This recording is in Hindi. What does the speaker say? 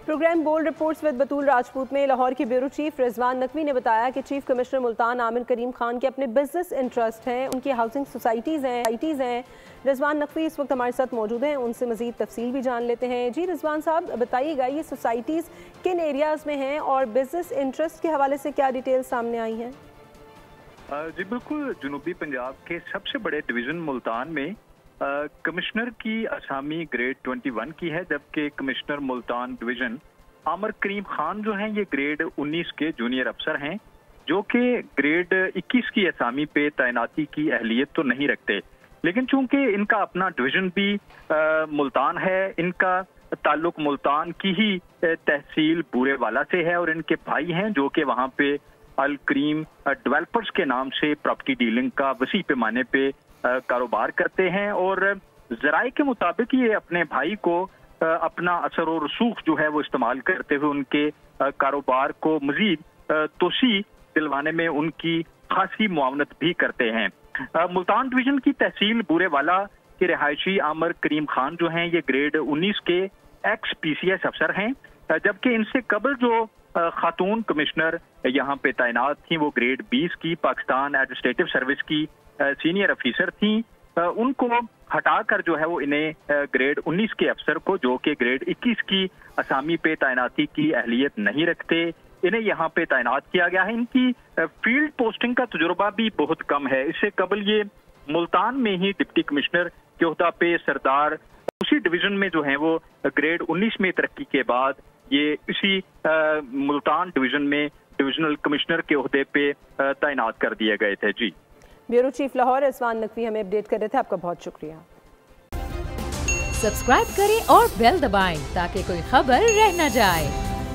प्रोग्राम बोल्ड रिपोर्ट्स विद बतूल राजपूत में लाहौर के ब्यूरो चीफ रिजवान नकवी ने बताया कि चीफ कमिश्नर मुल्तान आमिर करीम खान के अपने बिजनेस इंटरेस्ट हैं, उनकी हाउसिंग सोसाइटीज़ हैं। रिजवान नकवी इस वक्त हमारे साथ मौजूद हैं, उनसे मज़ीद तफसील भी जान लेते हैं। जी रिजवान साहब बताइएगा, ये सोसाइटीज़ किन एरियाज़ में हैं और बिजनेस इंटरेस्ट के हवाले से क्या डिटेल सामने आई हैं? जी बिल्कुल, जनूबी पंजाब के सबसे बड़े डिवीज़न मुल्तान में कमिश्नर की असामी ग्रेड 21 की है, जबकि कमिश्नर मुल्तान डिवीज़न आमिर करीम खान जो हैं ये ग्रेड 19 के जूनियर अफसर हैं, जो कि ग्रेड 21 की असामी पे तैनाती की अहलियत तो नहीं रखते। लेकिन चूंकि इनका अपना डिवीज़न भी मुल्तान है, इनका ताल्लुक मुल्तान की ही तहसील बूरेवाला से है और इनके भाई हैं जो कि वहाँ पे अल करीम डेवलपर्स के नाम से प्रॉपर्टी डीलिंग का वसी पैमाने पे कारोबार करते हैं। और जराए के मुताबिक ये अपने भाई को अपना असर और रसूख जो है वो इस्तेमाल करते हुए उनके कारोबार को मजीद तोसी दिलवाने में उनकी खासी मुआवनत भी करते हैं। मुल्तान डिवीजन की तहसील बूरेवाला के रिहायशी आमिर करीम खान जो हैं ये ग्रेड 19 के एक्स PCS अफसर हैं, जबकि इनसे कबल जो खातून कमिश्नर यहाँ पे तैनात थी वो ग्रेड 20 की पाकिस्तान एडमिनिस्ट्रेटिव सर्विस की सीनियर ऑफिसर थी। उनको हटाकर जो है वो इन्हें ग्रेड 19 के अफसर को, जो कि ग्रेड 21 की असामी पे तैनाती की अहलियत नहीं रखते, इन्हें यहाँ पे तैनात किया गया है। इनकी फील्ड पोस्टिंग का तजुर्बा भी बहुत कम है। इससे कबल ये मुल्तान में ही डिप्टी कमिश्नर के ओहदा पे सरदार उसी डिवीजन में जो है वो ग्रेड 19 में तरक्की के बाद ये इसी मुल्तान डिवीजन में डिविजनल कमिश्नर के ओहदे पे तैनात कर दिए गए थे। जी ब्यूरो चीफ लाहौर रिजवान नकवी हमें अपडेट कर रहे थे, आपका बहुत शुक्रिया। सब्सक्राइब करें और बेल दबाएं ताकि कोई खबर रह न जाए।